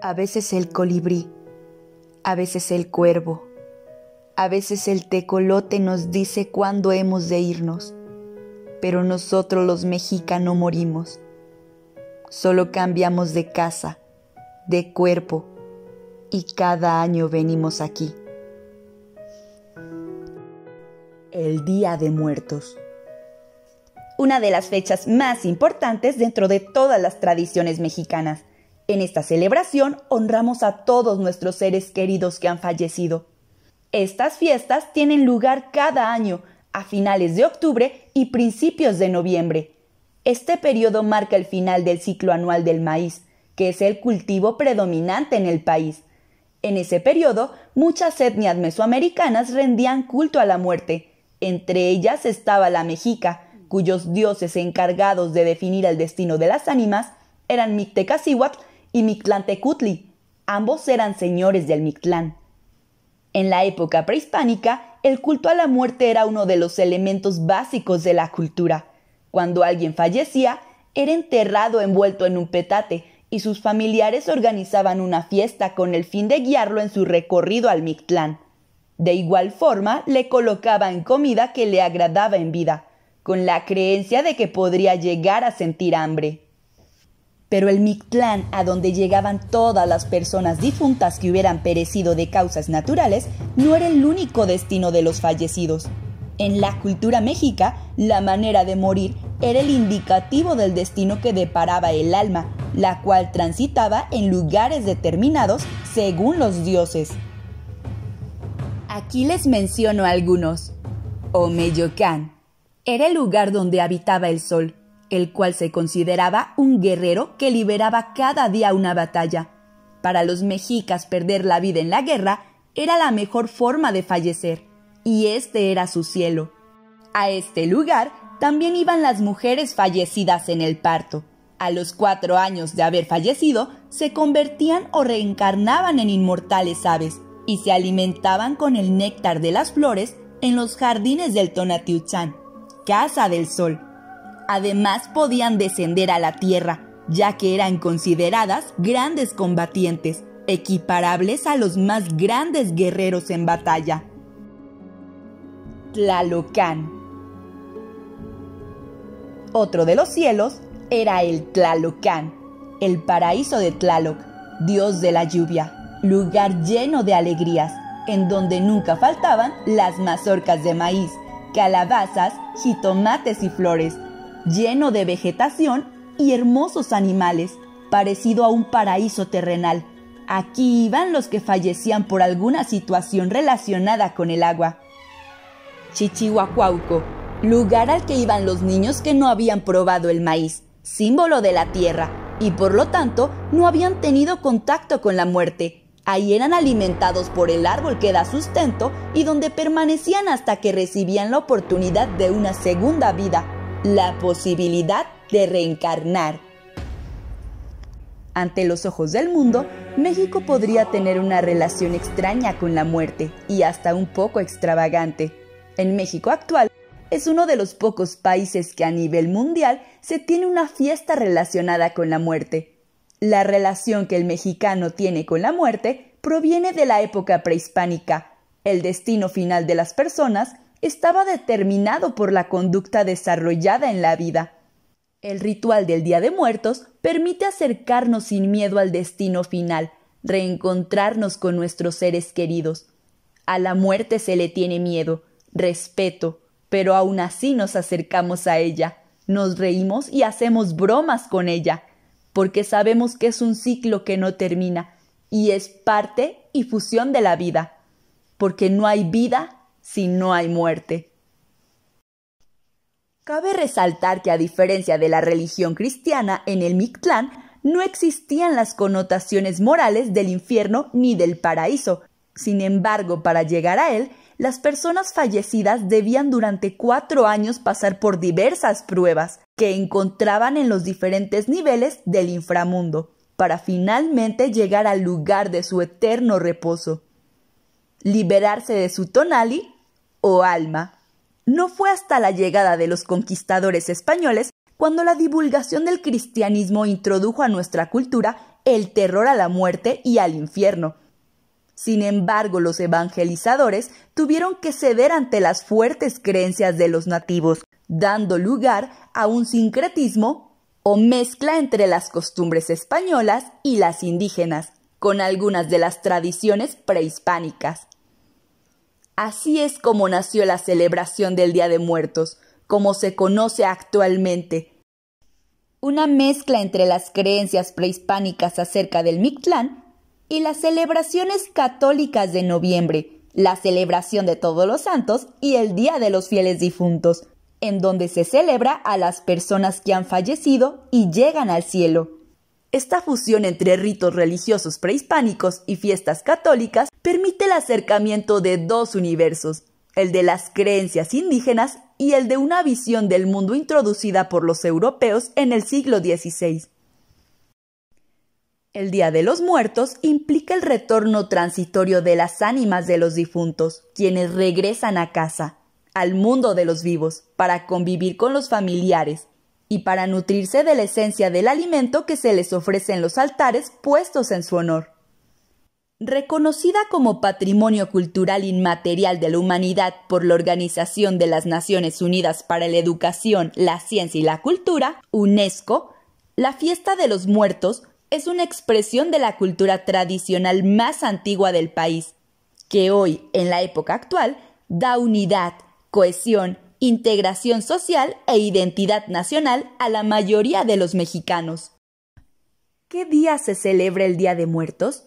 A veces el colibrí, a veces el cuervo, a veces el tecolote nos dice cuándo hemos de irnos, pero nosotros los mexicanos no morimos. Solo cambiamos de casa, de cuerpo, y cada año venimos aquí. El Día de Muertos. Una de las fechas más importantes dentro de todas las tradiciones mexicanas. En esta celebración honramos a todos nuestros seres queridos que han fallecido. Estas fiestas tienen lugar cada año, a finales de octubre y principios de noviembre. Este periodo marca el final del ciclo anual del maíz, que es el cultivo predominante en el país. En ese periodo, muchas etnias mesoamericanas rendían culto a la muerte. Entre ellas estaba la mexica, cuyos dioses encargados de definir el destino de las ánimas eran Mictecacihuatl y Mictlantecutli. Ambos eran señores del Mictlán. En la época prehispánica, el culto a la muerte era uno de los elementos básicos de la cultura. Cuando alguien fallecía, era enterrado envuelto en un petate y sus familiares organizaban una fiesta con el fin de guiarlo en su recorrido al Mictlán. De igual forma, le colocaban comida que le agradaba en vida, con la creencia de que podría llegar a sentir hambre. Pero el Mictlán, a donde llegaban todas las personas difuntas que hubieran perecido de causas naturales, no era el único destino de los fallecidos. En la cultura mexica, la manera de morir era el indicativo del destino que deparaba el alma, la cual transitaba en lugares determinados según los dioses. Aquí les menciono algunos. Omeyocan era el lugar donde habitaba el sol, el cual se consideraba un guerrero que liberaba cada día una batalla. Para los mexicas, perder la vida en la guerra era la mejor forma de fallecer, y este era su cielo. A este lugar también iban las mujeres fallecidas en el parto. A los 4 años de haber fallecido, se convertían o reencarnaban en inmortales aves, y se alimentaban con el néctar de las flores en los jardines del Tonatiuhtzan, Casa del Sol. Además podían descender a la tierra, ya que eran consideradas grandes combatientes, equiparables a los más grandes guerreros en batalla. Tlalocan. Otro de los cielos era el Tlalocan, el paraíso de Tlaloc, dios de la lluvia, lugar lleno de alegrías, en donde nunca faltaban las mazorcas de maíz, calabazas, jitomates y flores, lleno de vegetación y hermosos animales, parecido a un paraíso terrenal. Aquí iban los que fallecían por alguna situación relacionada con el agua. Chichihuacuauco, lugar al que iban los niños que no habían probado el maíz, símbolo de la tierra, y por lo tanto no habían tenido contacto con la muerte. Ahí eran alimentados por el árbol que da sustento y donde permanecían hasta que recibían la oportunidad de una segunda vida, la posibilidad de reencarnar. Ante los ojos del mundo, México podría tener una relación extraña con la muerte y hasta un poco extravagante. En México actual, es uno de los pocos países que a nivel mundial se tiene una fiesta relacionada con la muerte. La relación que el mexicano tiene con la muerte proviene de la época prehispánica. El destino final de las personas estaba determinado por la conducta desarrollada en la vida. El ritual del Día de Muertos permite acercarnos sin miedo al destino final, reencontrarnos con nuestros seres queridos. A la muerte se le tiene miedo, respeto, pero aún así nos acercamos a ella, nos reímos y hacemos bromas con ella, porque sabemos que es un ciclo que no termina y es parte y fusión de la vida, porque no hay vida si no hay muerte. Cabe resaltar que a diferencia de la religión cristiana, en el Mictlán no existían las connotaciones morales del infierno ni del paraíso. Sin embargo, para llegar a él, las personas fallecidas debían durante 4 años pasar por diversas pruebas que encontraban en los diferentes niveles del inframundo, para finalmente llegar al lugar de su eterno reposo. Liberarse de su tonali o alma. No fue hasta la llegada de los conquistadores españoles cuando la divulgación del cristianismo introdujo a nuestra cultura el terror a la muerte y al infierno. Sin embargo, los evangelizadores tuvieron que ceder ante las fuertes creencias de los nativos, dando lugar a un sincretismo o mezcla entre las costumbres españolas y las indígenas, con algunas de las tradiciones prehispánicas. Así es como nació la celebración del Día de Muertos, como se conoce actualmente. Una mezcla entre las creencias prehispánicas acerca del Mictlán y las celebraciones católicas de noviembre, la celebración de Todos los Santos y el Día de los Fieles Difuntos, en donde se celebra a las personas que han fallecido y llegan al cielo. Esta fusión entre ritos religiosos prehispánicos y fiestas católicas permite el acercamiento de dos universos, el de las creencias indígenas y el de una visión del mundo introducida por los europeos en el siglo XVI. El Día de los Muertos implica el retorno transitorio de las ánimas de los difuntos, quienes regresan a casa, al mundo de los vivos, para convivir con los familiares y para nutrirse de la esencia del alimento que se les ofrece en los altares puestos en su honor. Reconocida como Patrimonio Cultural Inmaterial de la Humanidad por la Organización de las Naciones Unidas para la Educación, la Ciencia y la Cultura, UNESCO, la Fiesta de los Muertos es una expresión de la cultura tradicional más antigua del país, que hoy, en la época actual, da unidad, cohesión, integración social e identidad nacional a la mayoría de los mexicanos. ¿Qué día se celebra el Día de Muertos?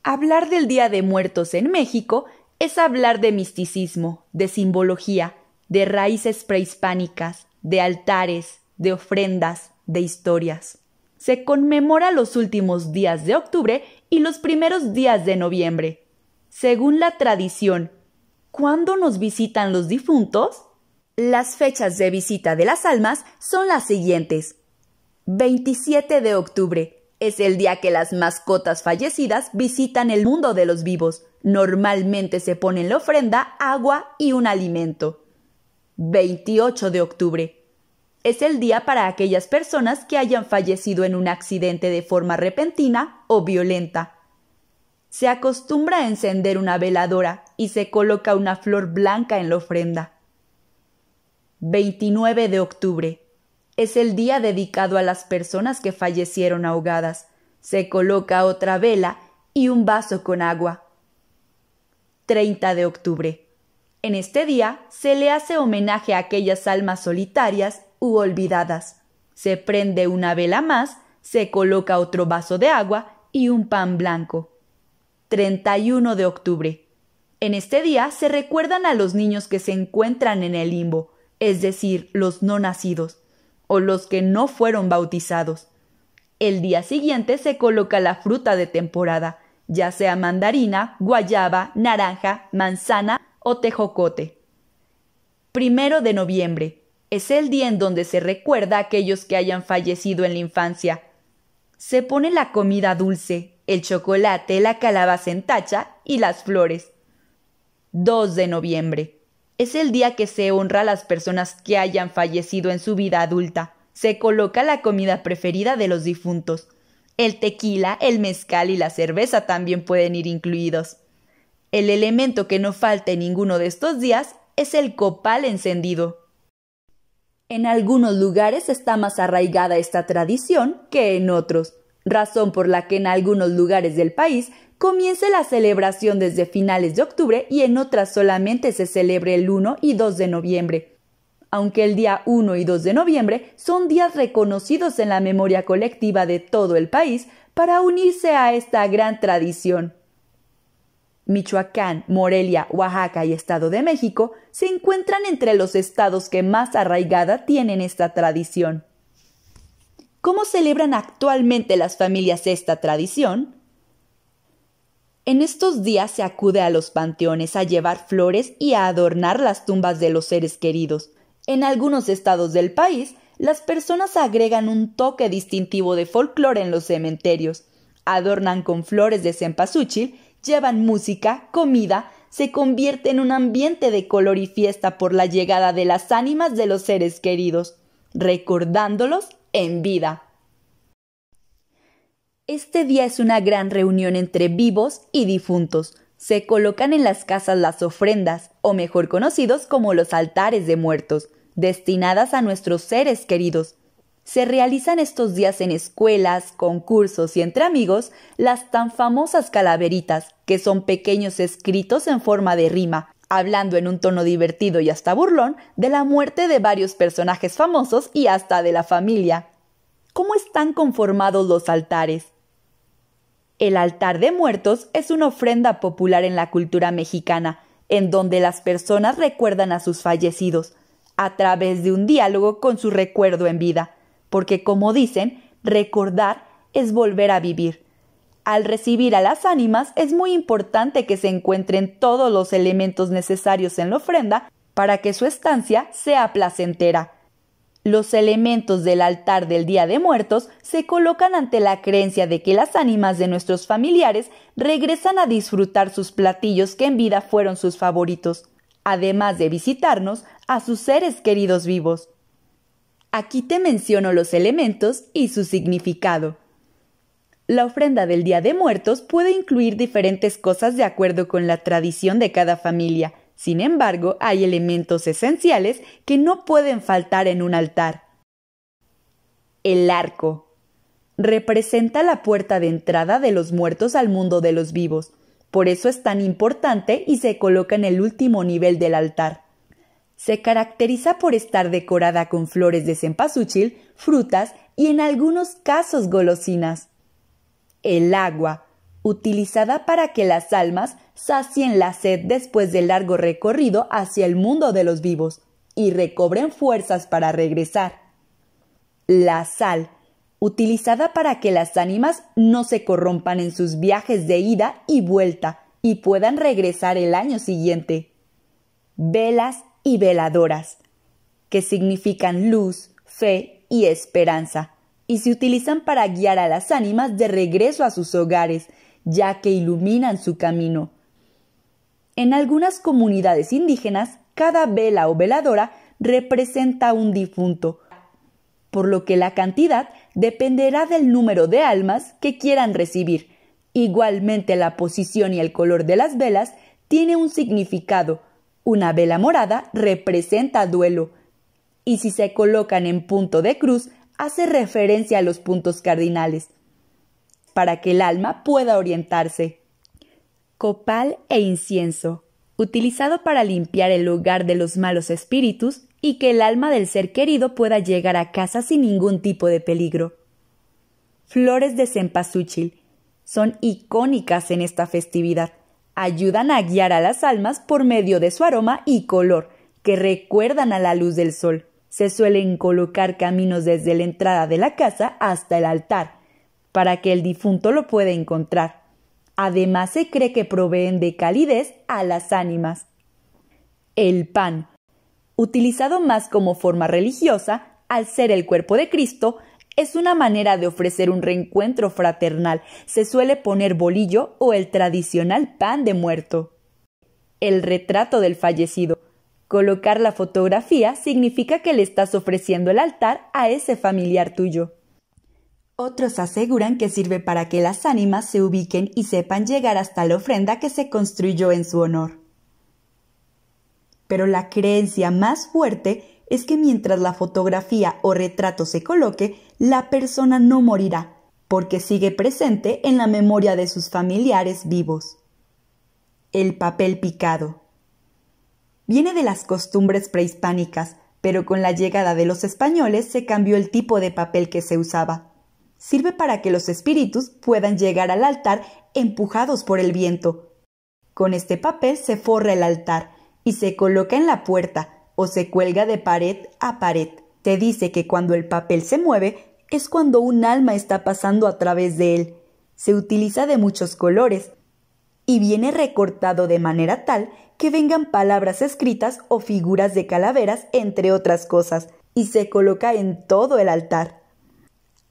Hablar del Día de Muertos en México es hablar de misticismo, de simbología, de raíces prehispánicas, de altares, de ofrendas, de historias. Se conmemora los últimos días de octubre y los primeros días de noviembre. Según la tradición, ¿cuándo nos visitan los difuntos? Las fechas de visita de las almas son las siguientes. 27 de octubre. Es el día que las mascotas fallecidas visitan el mundo de los vivos. Normalmente se pone en la ofrenda agua y un alimento. 28 de octubre. Es el día para aquellas personas que hayan fallecido en un accidente de forma repentina o violenta. Se acostumbra a encender una veladora y se coloca una flor blanca en la ofrenda. 29 de octubre. Es el día dedicado a las personas que fallecieron ahogadas. Se coloca otra vela y un vaso con agua. 30 de octubre. En este día se le hace homenaje a aquellas almas solitarias u olvidadas. Se prende una vela más, se coloca otro vaso de agua y un pan blanco. 31 de octubre. En este día se recuerdan a los niños que se encuentran en el limbo, es decir, los no nacidos, o los que no fueron bautizados. El día siguiente se coloca la fruta de temporada, ya sea mandarina, guayaba, naranja, manzana o tejocote. 1 de noviembre. Es el día en donde se recuerda a aquellos que hayan fallecido en la infancia. Se pone la comida dulce, el chocolate, la calabaza en tacha y las flores. 2 de noviembre. Es el día que se honra a las personas que hayan fallecido en su vida adulta. Se coloca la comida preferida de los difuntos. El tequila, el mezcal y la cerveza también pueden ir incluidos. El elemento que no falta en ninguno de estos días es el copal encendido. En algunos lugares está más arraigada esta tradición que en otros, razón por la que en algunos lugares del país comienza la celebración desde finales de octubre y en otras solamente se celebre el 1 y 2 de noviembre. Aunque el día 1 y 2 de noviembre son días reconocidos en la memoria colectiva de todo el país para unirse a esta gran tradición. Michoacán, Morelia, Oaxaca y Estado de México se encuentran entre los estados que más arraigada tienen esta tradición. ¿Cómo celebran actualmente las familias esta tradición? En estos días se acude a los panteones a llevar flores y a adornar las tumbas de los seres queridos. En algunos estados del país, las personas agregan un toque distintivo de folclore en los cementerios, adornan con flores de cempasúchil, llevan música, comida, se convierte en un ambiente de color y fiesta por la llegada de las ánimas de los seres queridos, recordándolos en vida. Este día es una gran reunión entre vivos y difuntos. Se colocan en las casas las ofrendas, o mejor conocidos como los altares de muertos, destinadas a nuestros seres queridos. Se realizan estos días en escuelas, concursos y entre amigos las tan famosas calaveritas, que son pequeños escritos en forma de rima, hablando en un tono divertido y hasta burlón de la muerte de varios personajes famosos y hasta de la familia. ¿Cómo están conformados los altares? El altar de muertos es una ofrenda popular en la cultura mexicana, en donde las personas recuerdan a sus fallecidos, a través de un diálogo con su recuerdo en vida, porque como dicen, recordar es volver a vivir. Al recibir a las ánimas es muy importante que se encuentren todos los elementos necesarios en la ofrenda para que su estancia sea placentera. Los elementos del altar del Día de Muertos se colocan ante la creencia de que las ánimas de nuestros familiares regresan a disfrutar sus platillos que en vida fueron sus favoritos, además de visitarnos a sus seres queridos vivos. Aquí te menciono los elementos y su significado. La ofrenda del Día de Muertos puede incluir diferentes cosas de acuerdo con la tradición de cada familia. Sin embargo, hay elementos esenciales que no pueden faltar en un altar. El arco. Representa la puerta de entrada de los muertos al mundo de los vivos. Por eso es tan importante y se coloca en el último nivel del altar. Se caracteriza por estar decorada con flores de cempasúchil, frutas y en algunos casos golosinas. El agua, utilizada para que las almas sacien la sed después del largo recorrido hacia el mundo de los vivos y recobren fuerzas para regresar. La sal, utilizada para que las ánimas no se corrompan en sus viajes de ida y vuelta y puedan regresar el año siguiente. Velas y veladoras, que significan luz, fe y esperanza, y se utilizan para guiar a las ánimas de regreso a sus hogares, ya que iluminan su camino. En algunas comunidades indígenas, cada vela o veladora representa a un difunto, por lo que la cantidad dependerá del número de almas que quieran recibir. Igualmente, la posición y el color de las velas tiene un significado. Una vela morada representa duelo, y si se colocan en punto de cruz, hace referencia a los puntos cardinales, para que el alma pueda orientarse. Copal e incienso, utilizado para limpiar el hogar de los malos espíritus y que el alma del ser querido pueda llegar a casa sin ningún tipo de peligro. Flores de cempasúchil, son icónicas en esta festividad. Ayudan a guiar a las almas por medio de su aroma y color, que recuerdan a la luz del sol. Se suelen colocar caminos desde la entrada de la casa hasta el altar, para que el difunto lo pueda encontrar. Además, se cree que proveen de calidez a las ánimas. El pan, utilizado más como forma religiosa, al ser el cuerpo de Cristo, es una manera de ofrecer un reencuentro fraternal. Se suele poner bolillo o el tradicional pan de muerto. El retrato del fallecido. Colocar la fotografía significa que le estás ofreciendo el altar a ese familiar tuyo. Otros aseguran que sirve para que las ánimas se ubiquen y sepan llegar hasta la ofrenda que se construyó en su honor. Pero la creencia más fuerte es que mientras la fotografía o retrato se coloque, la persona no morirá, porque sigue presente en la memoria de sus familiares vivos. El papel picado. Viene de las costumbres prehispánicas, pero con la llegada de los españoles se cambió el tipo de papel que se usaba. Sirve para que los espíritus puedan llegar al altar empujados por el viento. Con este papel se forra el altar y se coloca en la puerta o se cuelga de pared a pared. Se dice que cuando el papel se mueve es cuando un alma está pasando a través de él. Se utiliza de muchos colores y viene recortado de manera tal que vengan palabras escritas o figuras de calaveras, entre otras cosas, y se coloca en todo el altar.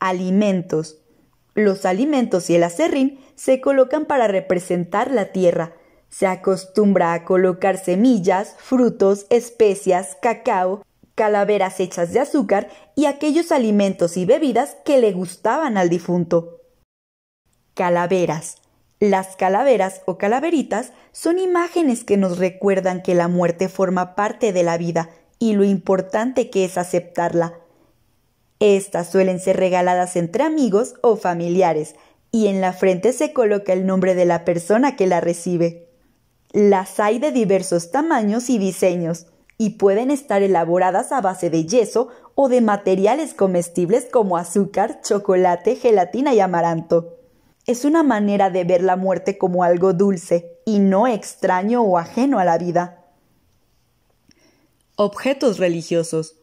Alimentos. Los alimentos y el aserrín se colocan para representar la tierra. Se acostumbra a colocar semillas, frutos, especias, cacao, calaveras hechas de azúcar y aquellos alimentos y bebidas que le gustaban al difunto. Calaveras. Las calaveras o calaveritas son imágenes que nos recuerdan que la muerte forma parte de la vida y lo importante que es aceptarla. Estas suelen ser regaladas entre amigos o familiares y en la frente se coloca el nombre de la persona que la recibe. Las hay de diversos tamaños y diseños y pueden estar elaboradas a base de yeso o de materiales comestibles como azúcar, chocolate, gelatina y amaranto. Es una manera de ver la muerte como algo dulce y no extraño o ajeno a la vida. Objetos religiosos.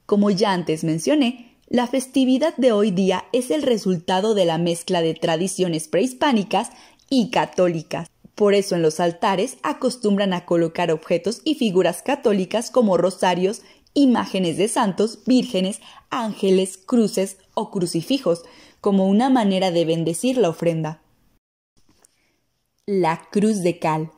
Como ya antes mencioné, la festividad de hoy día es el resultado de la mezcla de tradiciones prehispánicas y católicas. Por eso en los altares acostumbran a colocar objetos y figuras católicas como rosarios, imágenes de santos, vírgenes, ángeles, cruces o crucifijos, como una manera de bendecir la ofrenda. La cruz de cal.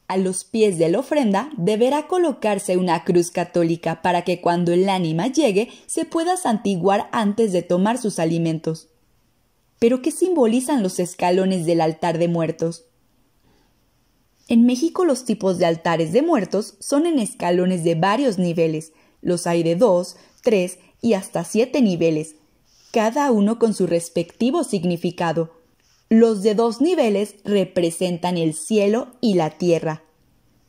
A los pies de la ofrenda deberá colocarse una cruz católica para que cuando el ánima llegue se pueda santiguar antes de tomar sus alimentos. ¿Pero qué simbolizan los escalones del altar de muertos? En México los tipos de altares de muertos son en escalones de varios niveles. Los hay de 2, 3 y hasta 7 niveles, cada uno con su respectivo significado. Los de 2 niveles representan el cielo y la tierra.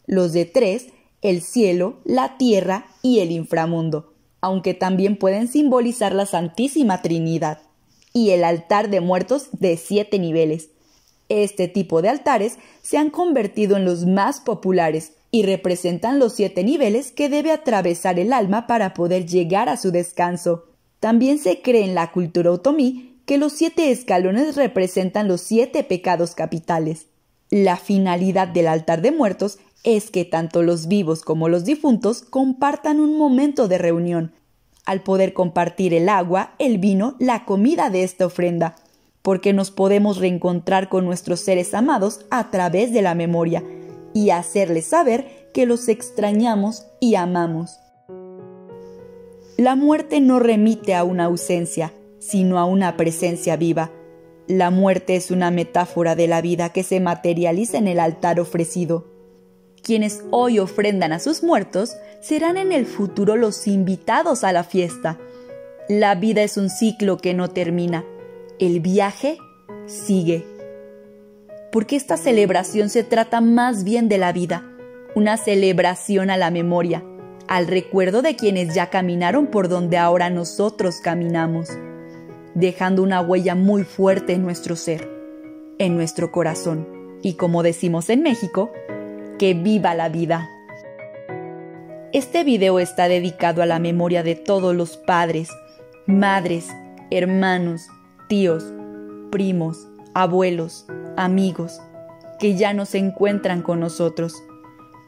Los de 3, el cielo, la tierra y el inframundo, aunque también pueden simbolizar la Santísima Trinidad. Y el altar de muertos de 7 niveles. Este tipo de altares se han convertido en los más populares y representan los 7 niveles que debe atravesar el alma para poder llegar a su descanso. También se cree en la cultura otomí que los 7 escalones representan los 7 pecados capitales. La finalidad del altar de muertos es que tanto los vivos como los difuntos compartan un momento de reunión, al poder compartir el agua, el vino, la comida de esta ofrenda, porque nos podemos reencontrar con nuestros seres amados a través de la memoria y hacerles saber que los extrañamos y amamos. La muerte no remite a una ausencia, sino a una presencia viva. La muerte es una metáfora de la vida que se materializa en el altar ofrecido. Quienes hoy ofrendan a sus muertos serán en el futuro los invitados a la fiesta. La vida es un ciclo que no termina. El viaje sigue. Porque esta celebración se trata más bien de la vida, una celebración a la memoria, al recuerdo de quienes ya caminaron por donde ahora nosotros caminamos, dejando una huella muy fuerte en nuestro ser, en nuestro corazón, y como decimos en México, ¡que viva la vida! Este video está dedicado a la memoria de todos los padres, madres, hermanos, tíos, primos, abuelos, amigos, que ya no se encuentran con nosotros,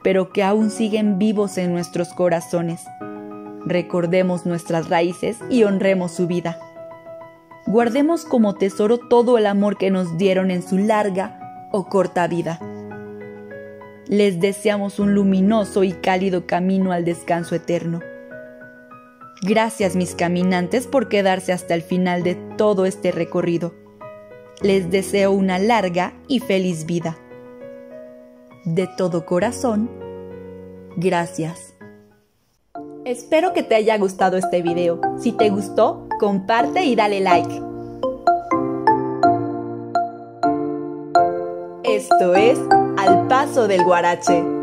pero que aún siguen vivos en nuestros corazones. Recordemos nuestras raíces y honremos su vida. Guardemos como tesoro todo el amor que nos dieron en su larga o corta vida. Les deseamos un luminoso y cálido camino al descanso eterno. Gracias, mis caminantes, por quedarse hasta el final de todo este recorrido. Les deseo una larga y feliz vida. De todo corazón, gracias. Espero que te haya gustado este video. Si te gustó, comparte y dale like. Esto es Al Paso del Guarache.